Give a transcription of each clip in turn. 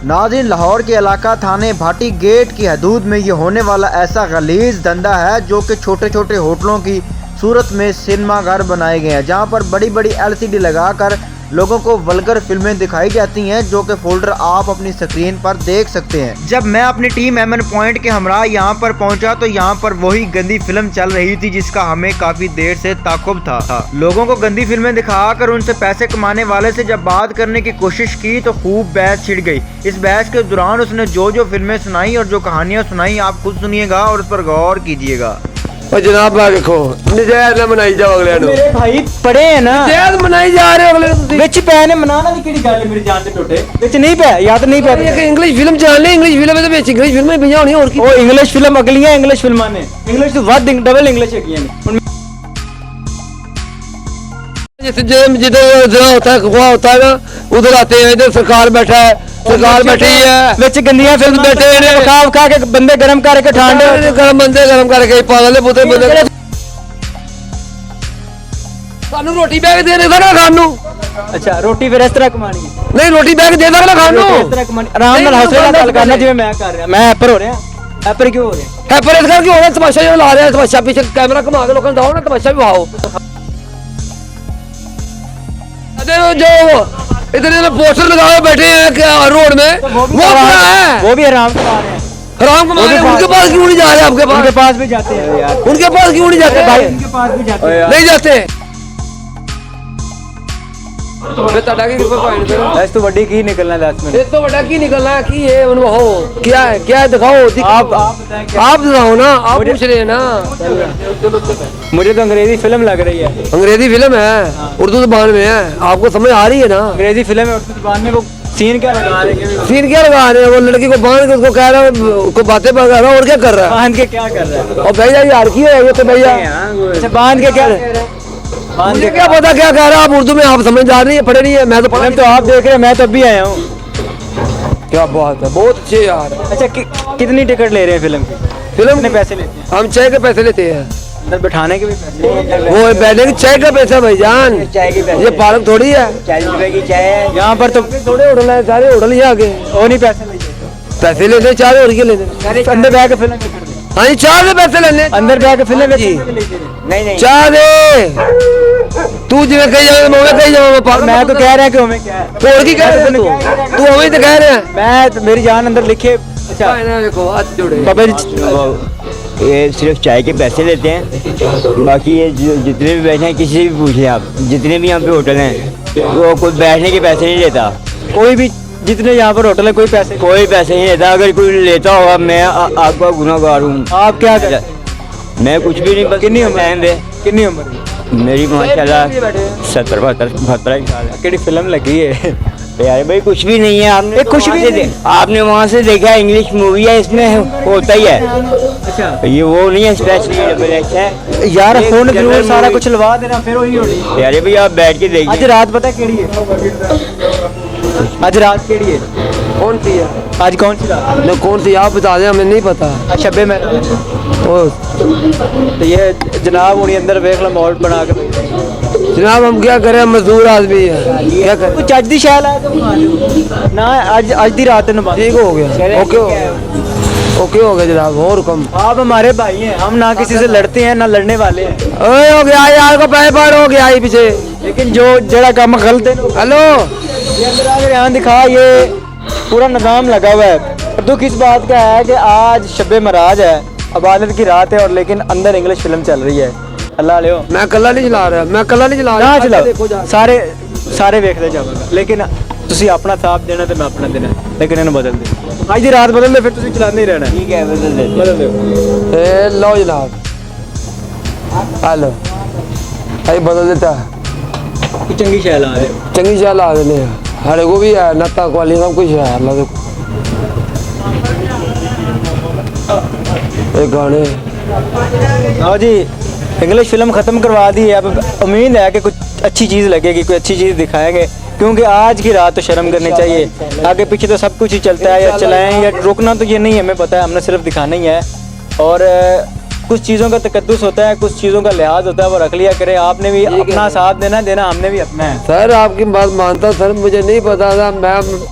नाज़रीन, लाहौर के इलाका थाने भाटी गेट की हदूद में ये होने वाला ऐसा गलीज धंधा है जो कि छोटे छोटे होटलों की सूरत में सिनेमा घर बनाए गए हैं, जहां पर बड़ी बड़ी LCD लगाकर लोगों को वल्गर फिल्में दिखाई जाती हैं, जो कि फोल्डर आप अपनी स्क्रीन पर देख सकते हैं। जब मैं अपनी टीम MN पॉइंट के हमरा यहाँ पर पहुंचा तो यहाँ पर वही गंदी फिल्म चल रही थी जिसका हमें काफी देर से ताकुब था। लोगों को गंदी फिल्में दिखाकर उनसे पैसे कमाने वाले से जब बात करने की कोशिश की तो खूब बहस छिड़ गई। इस बहस के दौरान उसने जो फिल्में सुनाई और जो कहानियाँ सुनाई आप खुद सुनिएगा और उस पर गौर कीजिएगा। जनाब देखो नजायज ना मनाई जाओ अगले नु मेरे भाई पढ़े हैं ना, नजायज मनाई जा रहे हो अगले नु विच पै ने मनाना दी केड़ी गल है मेरी जान दे टोटे विच नहीं पै या तो नहीं पै एक इंग्लिश फिल्म चल रही इंग्लिश फिल्म ते विच इंग्लिश फिल्म भी होनी और की ओ इंग्लिश फिल्म अगलियां इंग्लिश फिल्मां ने इंग्लिश तो वध डबल इंग्लिश हैगियां ने जैसे जिधर जरा होता है खुआ होता है ना उधर आते हैं। इधर सरकार बैठा है, सरकार बैठी है विच गंदियां फिल्म बैठे ने खा के बंदे गरम करके ठंड गरम बंदे गरम करके पागल पुत्र बंदे सानू रोटी बैग दे दे ना खान नु। अच्छा रोटी फिर इस तरह कमानी है नहीं रोटी बैग दे दे ना खान नु इस तरह कमानी आराम नाल हौसले नाल गल करना जिवें मैं कर रहा। मैं हैपर हो रहा हैपर क्यों हो रहा है पर इस करके हो रहा तमाशा जो ला रहे हैं तमाशा पीछे कैमरा घुमा के लोगों को दाओ ना तमाशा भी आओ। जो इतने पोस्टर लगाए बैठे हैं रोड में वो क्या है? वो भी आराम कमा रहे हैं हराम कमा रहे हैं। उनके पास क्यों नहीं जा रहे आपके पास? उनके पास भी जाते हैं यार, उनके पास क्यों नहीं जाते भाई? उनके पास भी जाते हैं नहीं जाते इस तो बड़ी की निकलना 10 मिनट इस तो बड़ा की निकलना है की है उनको हो क्या है दिखाओ आप दिखाओ ना आप पूछ रहे हैं ना। मुझे तो अंग्रेजी फिल्म लग रही है। अंग्रेजी फिल्म है उर्दू जबान में है, आपको समझ आ रही है ना? अंग्रेजी फिल्म है उर्दू जबान में वो सीन क्या लगा रहे हैं? सीन क्या लगा रहे हैं? वो लड़की को बांध के उसको कह रहा है उसको बातें कर रहा है और क्या कर रहा है? बांध के क्या कर रहा है? और भैया यार की है ये तो भैया अच्छा बांध के क्या बांध के क्या पता क्या कह रहा है? आप उर्दू में आप समझदार नहीं है, पढ़े नहीं है। मैं तो फिल्म तो आप देख रहे हैं, मैं तो अभी आया हूँ। क्या बात है, बहुत अच्छे यार। अच्छा कितनी टिकट ले रहे हैं फिल्म की? फिल्म कितने पैसे लेते हैं? हम चाय के पैसे लेते हैं, अंदर बैठाने के भी पैसे, वो बैठने की चाय का पैसा भाईजान। चाय के पैसे, ये पार्क थोड़ी है 40 रुपए की चाय है यहाँ पर तो थोड़े होटल है, सारे होटल ही आगे वो नहीं पैसे लेते, पैसे लेते चाय और के लेते। अंदर बैठ के फिल्म कर दे। हाँ जी चाय के पैसे लेने, अंदर बैठ के फिल्म जी नहीं चाय दे तू जिਵੇਂ कही जावे मैं कही जावा। मैं तो कह रहा है कि हमें क्या है और की कह रहा है तू हमें तो कह रहा है। मैं तो मेरी जान अंदर लिखे। अच्छा देखो हाथ जोड़े बाबा जी ये सिर्फ चाय के पैसे लेते हैं, बाकी ये जितने भी बैठे हैं किसी से भी पूछ लें आप, जितने भी यहाँ पे होटल हैं वो कोई बैठने के पैसे नहीं लेता। कोई भी जितने यहाँ पर होटल है कोई पैसे नहीं लेता। अगर कोई लेता होगा मैं आपका गुनाहगार हूँ। आप क्या कर मैं कुछ भी नहीं, बस कितनी उम्र टाइम दे। कितनी उम्र मेरी माशाल्लाह 70-72 साल है। केड़ी फिल्म लगी है यार भाई कुछ भी नहीं है। आपने कुछ भी नहीं। आपने वहाँ से देखा इंग्लिश मूवी है, इसमें होता ही है। अच्छा ये वो नहीं है स्पेशली डबल एक्स है यार फोन जरूर जनरल सारा मूवी। कुछ लगा देना फिर वही होनी। यार भाई आप बैठ के आज देखिए। रात पता है केड़ी है? आज रात केड़ी है? कौन सी है? आज कौन सी रात? न कौन सी आप बता दें, हमें नहीं पता। आज शब्बे में तो ये जनाब उन्हीं अंदर देख लो मॉल बना के जनाब हम क्या करें, मजदूर आदमी है क्या करें। कुछ आज दी शैल है तो ना आज दी रात न ठीक हो गया, ओके हो गया जनाब। और कम आप हमारे भाई हैं, हम ना किसी से लड़ते हैं ना लड़ने वाले हैं, ओए हो गया यार को पैसे पार हो गया ही पीछे। लेकिन जो जरा काम गलत है हेलो यहाँ दिखा ये पूरा निज़ाम लगा हुआ है। दुख इस बात का है कि आज शब्बे मराज है, अबादत की रात है और लेकिन अंदर इंग्लिश फिल्म चल रही है। अल्लाह ले मैं कल्ला नहीं चला रहा, मैं कल्ला नहीं चला ना रहा। चलाओ सारे वेखते जाओगे, लेकिन तुसी अपना साथ देना तो मैं अपना देना, लेकिन इन्हें बदल दे। आज दी रात बदल दे फिर तुसी चलाते ही रहना। ठीक है बदल दो। ए लो जनाब हेलो भाई बदल देता कुछ चंगी शैल आ रहे चंगी चाल आ देने हरे को भी है नत्ता क्वाली सब कुछ है। अल्लाह देखो एक गाने हाँ जी इंग्लिश फिल्म ख़त्म करवा दी है। अब उम्मीद है कि कुछ अच्छी चीज़ लगेगी, कोई अच्छी चीज़ दिखाएंगे, क्योंकि आज की रात तो शर्म करनी चाहिए। आगे पीछे तो सब कुछ ही चलता है, या चलाएं या रुकना तो ये नहीं हमें पता है, हमने सिर्फ दिखाना ही है। और कुछ चीज़ों का तकद्दुस होता है, कुछ चीज़ों का लिहाज होता है, वो रख लिया करें। आपने भी अपना साथ देना हमने भी अपना है। सर आपकी बात मानता सर, मुझे नहीं पता था, मैं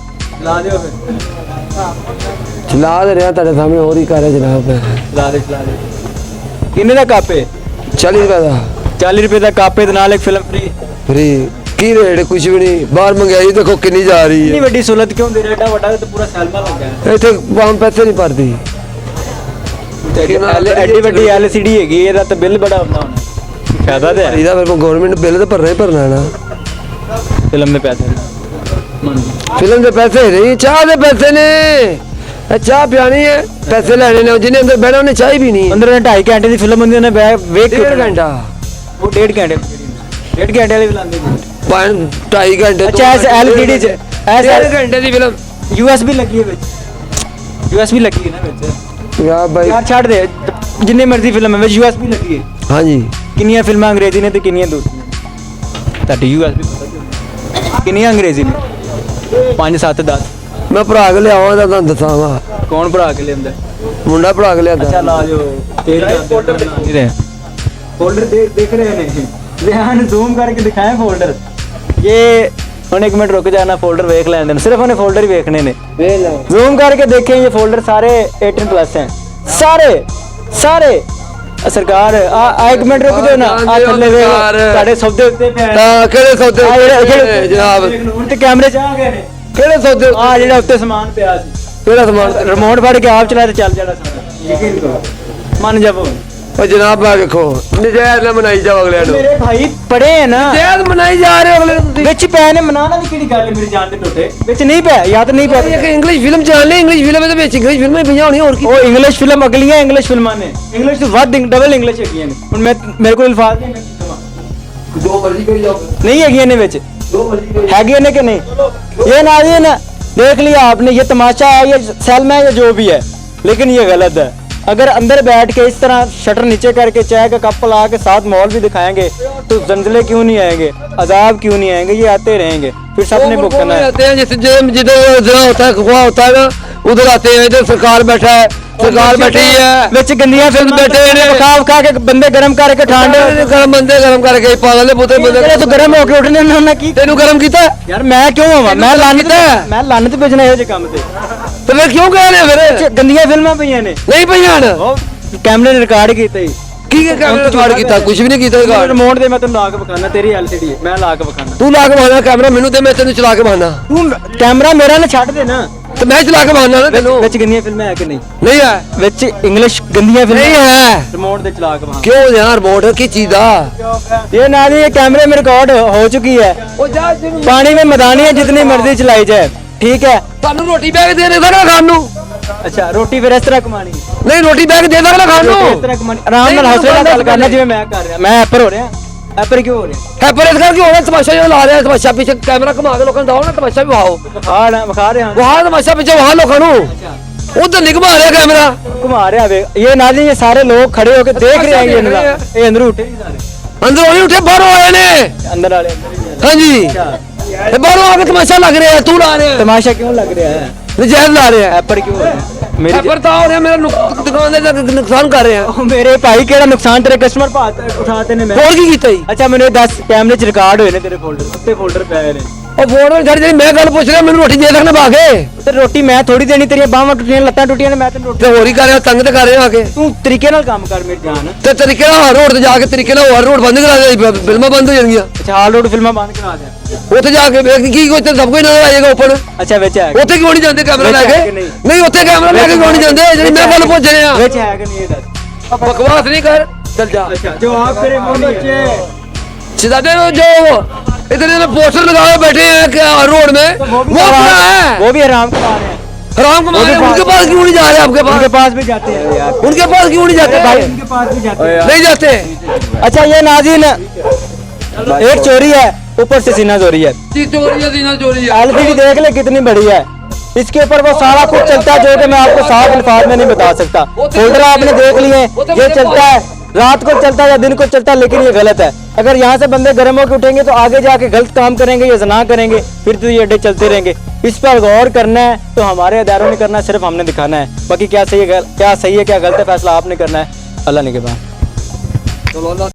चला दो फिर, चला दे रहे तेरे सामने और ही कर रहे जनाब मैं चला दे किन्ने दा कापे 40 रुपए का 40 रुपए ਦਾ ਕਾਪੇ ਦੇ ਨਾਲ ਇੱਕ ਫਿਲਮ ਫ੍ਰੀ। फ्री की रेट कुछ भी नहीं बाहर महंगाई देखो कितनी जा रही ਇੰਨੀ है ਵੱਡੀ ਸਹੂਲਤ ਕਿਉਂ ਦੇ ਰਿਹਾ? ਏਡਾ ਵੱਡਾ ਤੇ ਪੂਰਾ ਸੈਲਮਾ ਲੱਗ ਗਿਆ। इतने आम पैसे नहीं भरती ਐਡੀ ਵੱਡੀ LCD ਹੈਗੀ, ਇਹਦਾ ਤਾਂ ਬਿੱਲ ਬੜਾ ਆਉਂਦਾ ਹੋਣਾ। ਫਾਇਦਾ ਤੇ ਹੈ ਇਹਦਾ ਫਿਰ ਗਵਰਨਮੈਂਟ ਬਿੱਲ ਤਾਂ ਭਰਨਾ ਹੀ ਭਰਨਾ ਹੈ ਨਾ ਫਿਲਮ ਦੇ ਪੈਸੇ। ਫਿਲਮ ਦੇ ਪੈਸੇ ਨਹੀਂ ਚਾਹ ਦੇ ਪੈਸੇ ਨੇ ਇਹ ਚਾਹ ਪਿਆਣੀ ਹੈ ਪੈਸੇ ਲੈਣੇ ਨੇ ਜਿਹਨੇ ਅੰਦਰ ਬਹਿਣਾ ਉਹਨੇ ਚਾਹ ਹੀ ਪੀਣੀ ਹੈ 2.5 ਘੰਟੇ ਦੀ ਫਿਲਮ ਹੁੰਦੀ, ਉਹਨੇ ਵੇਖ ਕੇ 1.5 ਘੰਟਾ ਉਹ 1.5 ਘੰਟੇ 1.5 ਘੰਟੇ ਵਾਲੀ ਵੀ ਲਾਉਂਦੇ ਨੇ। 2.5 ਘੰਟੇ ਅੱਛਾ ਐਸ LCD ਚ 1.5 ਘੰਟੇ ਦੀ ਫਿਲਮ USB ਲੱਗੀ ਹੈ ਵਿੱਚ, USB ਲੱਗੀ ਹੈ ਨਾ ਵਿੱਚ। ਯਾ ਭਾਈ ਯਾਰ ਛੱਡ ਦੇ, ਜਿੰਨੀ ਮਰਜ਼ੀ ਫਿਲਮ ਹੈ ਵਿੱਚ USB ਲੱਗੀ ਹੈ। ਹਾਂਜੀ ਕਿੰਨੀਆਂ ਫਿਲਮਾਂ ਅੰਗਰੇਜ਼ੀ ਨੇ ਤੇ ਕਿੰਨੀਆਂ ਦੂਸਰੀਆਂ ਨੇ? ਤੁਹਾਡੀ USB ਪਤਾ ਕਿਉਂ? ਕਿੰਨੀਆਂ ਅੰਗਰੇਜ਼ੀ ਨੇ? 5 7 10। ਮੈਂ ਭਰਾ ਕੇ ਲਿਆਵਾਂ ਤਾਂ ਤੁਹਾਨੂੰ ਦੱਸਾਂਗਾ ਕੌਣ ਭਰਾ ਕੇ ਲਿਆਂਦਾ? ਮੁੰਡਾ ਭਰਾ ਕੇ ਲਿਆਂਦਾ अच्छा ला जो तेरे फोल्डर नहीं रहे, फोल्डर देख रहे हैं, ध्यान जूम करके दिखाएं फोल्डर। ये उन्हें 1 मिनट रुक जाना, फोल्डर देख लेने, सिर्फ उन्हें फोल्डर ही देखने ने। जूम करके देखें, ये फोल्डर सारे 18+ हैं, सारे सारे। सरकार 1 मिनट रुक जाओ ना, आ थल्ले वे साडे सौदे उत्ते पे ਤਾਂ ਕਿਹੜੇ ਸੌਦੇ ਜਨਾਬ उनके कैमरे च आ गए ने। ਕਿਹੜੇ ਸੌਦੇ आ जेड़ा उत्ते सामान पिया सी, ਕਿਹੜਾ ਸਮਾਨ रिमोट फड़ के आप चला ते चल जाना सारा। यकीन करो, मन जाओ। ਉਹ ਜਨਾਬ ਆ ਵੇਖੋ ਨਜਾਇਜ਼ ਨਾ ਮਨਾਈ ਜਾਓ ਅਗਲਿਆਂ ਨੂੰ मेरे भाई पढ़े हैं ना, ਨਜਾਇਜ਼ ਮਨਾਈ ਜਾ ਰਹੇ ਹੋ ਅਗਲੇ ਨੂੰ ਤੁਸੀਂ ਵਿੱਚ ਪੈ ਨੇ ਮਨਾਣਾ ਦੀ ਕਿਹੜੀ ਗੱਲ ਹੈ? ਮੇਰੀ ਜਾਨ ਦੇ ਟੋਟੇ ਵਿੱਚ ਨਹੀਂ ਪਿਆ, ਜਾਂ ਤਾਂ ਨਹੀਂ ਪਿਆ। ਇੱਕ ਇੰਗਲਿਸ਼ ਫਿਲਮ ਚੱਲ ਰਹੀ ਇੰਗਲਿਸ਼ ਫਿਲਮ ਦੇ ਵਿੱਚ ਇੰਗਲਿਸ਼ ਫਿਲਮਾਂ ਹੀ ਪਈਆਂ ਹੋਣੀਆਂ ਹੋਰ ਕੀ ਉਹ ਇੰਗਲਿਸ਼ ਫਿਲਮ ਅਗਲੀਆਂ ਇੰਗਲਿਸ਼ ਫਿਲਮਾਂ ਨੇ, ਇੰਗਲਿਸ਼ ਤੋਂ ਵੱਧ ਡਬਲ ਇੰਗਲਿਸ਼ ਹੈਗੀਆਂ ਨੇ। ਹੁਣ ਮੇਰੇ ਕੋਲ ਅਲਫਾਜ਼ ਨਹੀਂ, ਮੈਂ ਕੀ ਕਹਾਂ? ਜੋ ਮਰਜ਼ੀ ਕਰੀ ਜਾਓ नहीं ਹੈਗੀਆਂ ਨੇ ਵਿੱਚ, ਜੋ ਮਰਜ਼ੀ हैगी ने कि नहीं? ये नाज़रीन देख लिया आपने, ये तमाशा है, ये सैलमा है, ये जो भी है, लेकिन ये गलत है। अगर अंदर बैठ के इस तरह शटर नीचे करके चाय का कप ला के साथ माहौल भी दिखाएंगे तो जंजले क्यों नहीं आएंगे, अजाब क्यों नहीं आएंगे? ये आते रहेंगे, फिर सबने भुगतना है। आते हैं जैसे जिधर जहाँ होता है खुआ होता है ना उधर आते हैं इधर सरकार बैठा है सरकार बैठी है ਵਿੱਚ ਗੰਦੀਆਂ ਫਿਲਮ बैठे ने ਵਿਖਾ ਕੇ ਬੰਦੇ ਗਰਮ ਕਰਕੇ ਠੰਡੇ गरम बंदे गरम करके पागल है पुत्र बंदे ਤੂੰ ਗਰਮ ਹੋ ਕੇ ਉੱਠਨੇ ਉਹਨਾਂ ਕੀ तेनू गरम किया ਯਾਰ ਮੈਂ ਕਿਉਂ ਆਵਾਂ? ਮੈਂ ਲਾਨਤ ਕੀਤਾ? ਮੈਂ ਲਾਨਤ ਭੇਜਣਾ ਇਹੋ ਜਿਹੇ ਕੰਮ ਤੇ। तो फिर क्यों कह रहे फिर ਚ ਗੰਦੀਆਂ ਫਿਲਮਾਂ ਪਈਆਂ ਨੇ, नहीं भैया ਉਹ ਕੈਮਰੇ ਨੇ ਰਿਕਾਰਡ ਕੀਤਾ ਹੀ। की कैमरा रिकॉर्ड किया कुछ भी नहीं किया रिकॉर्ड ਰਿਮੋਟ ਦੇ ਮੈਂ ਤੈਨੂੰ ਲਾ ਕੇ ਵਿਖਾਣਾ, ਤੇਰੀ LCD ਹੈ, ਮੈਂ ਲਾ ਕੇ ਵਿਖਾਣਾ। तू ला के बहाना कैमरा मेनू ते मैं तेन चला के बहाना ਤੂੰ ਕੈਮਰਾ ਮੇਰਾ ਨਾ ਛੱਡ ਦੇ ਨਾ। तो मैं चला के बहाना ना तेनू ਵਿੱਚ ਗੰਦੀਆਂ ਫਿਲਮਾਂ ਹੈ ਕਿ ਨਹੀਂ? नहीं है ਵਿੱਚ ਇੰਗਲਿਸ਼ ਗੰਦੀਆਂ ਫਿਲਮਾਂ नहीं है ਰਿਮੋਟ ਦੇ ਚਲਾ ਕੇ ਵਿਖਾ। क्यों यार रिमोट की चीज दा ये ना ये कैमरे में रिकॉर्ड हो चुकी है, पानी में मदानी है, जितनी मर्जी चलाई जाए, ठीक है। ਤੁਹਾਨੂੰ ਰੋਟੀ ਬੈਗ ਦੇ ਦੇ ਸਕਦਾ ਖਾਣ ਨੂੰ अच्छा रोटी फिर इस तरह कमानी, ਨਹੀਂ ਰੋਟੀ ਬੈਗ ਦੇ ਸਕਦਾ ਖਾਣ रोटी इस ਨੂੰ तरह कमानी, आराम नाल हौसले नाल गल करना जिवें मैं कर रहा। मैं ऐपर हो रहा, ऐपर क्यों हो रहा? ਹੈ ਪਰ ਇਸ ਕਰਕੇ ਹੋਣਾ ਤਮਾਸ਼ਾ ਜੋ ਲਾ ਰਿਹਾ ਤਮਾਸ਼ਾ ਪਿੱਛੇ ਕੈਮਰਾ ਘੁਮਾ ਕੇ ਲੋਕਾਂ ਨੂੰ ਦਿਖਾਓ ਨਾ ਤਮਾਸ਼ਾ ਵੀ ਵਹਾਓ विखा रहे हैं, ਵਹਾ ਤਮਾਸ਼ਾ ਪਿੱਛੇ ਵਹਾ ਲੋਕਾਂ ਨੂੰ ਉਧਰ ਨਹੀਂ ਘੁਮਾ ਰਿਹਾ ਕੈਮਰਾ घुमा रहे हैं। ये ना जी ये सारे लोग खड़े होकर देख रहे हैं, ये अंदर उठे ही सारे, ਅੰਦਰੋਂ ਨਹੀਂ ਉੱਠੇ ਬਾਹਰੋਂ ਆਏ ਨੇ अंदर वाले अंदर ही हैं। ਹਾਂਜੀ ਇਹ ਬਾਹਰੋਂ ਆ ਕੇ ਤਮਾਸ਼ਾ ਲੱਗ ਰਿਹਾ ਤੂੰ ਲਾ ਰਿਹਾ तमाशा क्यों लग रहा है? ਨਜਾਇਜ਼ ਲਾ ਰਿਹਾ ऐपर क्यों हो रहा है? मेरी ਪਰ ਤਾਂ ਹੋ ਰਿਹਾ ਮੇਰਾ ਦੁਕਾਨ ਦੇ ਨੁਕਸਾਨ ਕਰ ਰਿਹਾ ओ मेरे भाई केड़ा नुकसान तेरे कस्टमर उठाते ने मैं। ਹੋਰ ਕੀ ਕੀਤਾ ਜੀ अच्छा मैंने 10 कैमरे च रिकॉर्ड हुए ने तेरे फोल्डर, उत्ते फोल्डर पे आए ने। ਉਹ ਫੋਨ ਜਿਹੜੀ ਮੈਂ ਗੱਲ ਪੁੱਛ ਰਿਹਾ ਮੈਨੂੰ ਰੋਟੀ ਦੇ ਸਕਣਾ ਪਾ ਕੇ ਤੇ ਰੋਟੀ ਮੈਂ ਥੋੜੀ ਦੇਣੀ, ਤੇਰੀਆਂ ਬਾਹਾਂ ਟੁੱਟੀਆਂ, ਲੱਤਾਂ ਟੁੱਟੀਆਂ ਨੇ, ਮੈਂ ਤੈਨੂੰ ਰੋਟੀ। ਤੇ ਹੋਰ ਹੀ ਕਰ ਰਿਹਾ ਤੰਗ ਤੇ ਕਰ ਰਿਹਾ ਆ ਕੇ ਤੂੰ ਤਰੀਕੇ ਨਾਲ ਕੰਮ ਕਰ ਮੇਰੀ ਜਾਨ। ਤੇ ਤਰੀਕੇ ਨਾਲ ਹਰ ਰੋਡ ਤੇ ਜਾ ਕੇ ਤਰੀਕੇ ਨਾਲ ਹਰ ਰੋਡ ਬੰਦ ਕਰਾ ਦੇ ਫਿਲਮਾਂ ਬੰਦ ਹੋ ਜਾਣਗੀਆਂ ਅੱਛਾ ਹਾਲ ਰੋਡ ਫਿਲਮਾਂ ਬੰਦ ਕਰਾ ਦੇ। ਉੱਥੇ ਜਾ ਕੇ ਵੇਖ ਕੀ ਕੋਈ ਤੇ ਸਭ ਕੁਝ ਨਜ਼ਰ ਆ ਜਾਏਗਾ ਓਪਨ ਅੱਛਾ ਵਿੱਚ ਹੈ ਉੱਥੇ ਕਿਉਂ ਨਹੀਂ ਜਾਂਦੇ ਕੈਮਰਾ ਲੈ ਵਿੱਚ ਹੈ ਕੇ ਕਿ ਨਹੀਂ? ਨਹੀਂ ਉੱਥੇ ਕੈਮਰਾ ਲੈ ਕੇ ਕਿਉਂ ਨਹੀਂ ਜਾਂਦੇ ਜਿਹੜੀ ਮੈਂ ਗੱਲ ਪੁੱਛ ਰਿਹਾ ਵਿੱਚ ਹੈ ਕਿ ਨਹੀਂ ਇਹ ਦੱਸ। ਬਕਵਾਸ ਨਹੀਂ ਕਰ ਚੱਲ ਜਾ ਅੱਛਾ ਜਵਾਬ ਤੇਰੇ ਮੂੰਹ ਬੱਚੇ सिदादे जो इतने पोस्टर लगाए बैठे हैं क्या रोड में वो क्या है वो भी आराम करा रहे हैं, हराम कमा रहे हैं उनके पास क्यों नहीं जा रहे आपके उनके पास पास भी जाते हैं यार, उनके पास क्यों नहीं जाते भाई उनके पास भी जाते हैं। नहीं जाते अच्छा ये नाज़रीन एक चोरी है, ऊपर से सीना चोरी है। चोरी एलसीडी देख ले कितनी बड़ी है, इसके ऊपर वो सारा कुछ चलता है जो कि मैं आपको साफ अल्फाज में नहीं बता सकता। फोल्डर आपने देख लिए, ये चलता है, रात को चलता है या दिन को चलता है, लेकिन ये गलत है। अगर यहाँ से बंदे गर्म होकर उठेंगे तो आगे जाके गलत काम करेंगे या जना करेंगे, फिर तो ये अड्डे चलते रहेंगे। इस पर गौर करना है तो हमारे इदारों ने करना है, सिर्फ हमने दिखाना है। बाकी क्या सही है क्या गलत है फैसला आपने करना है, अल्लाह ने के बाद।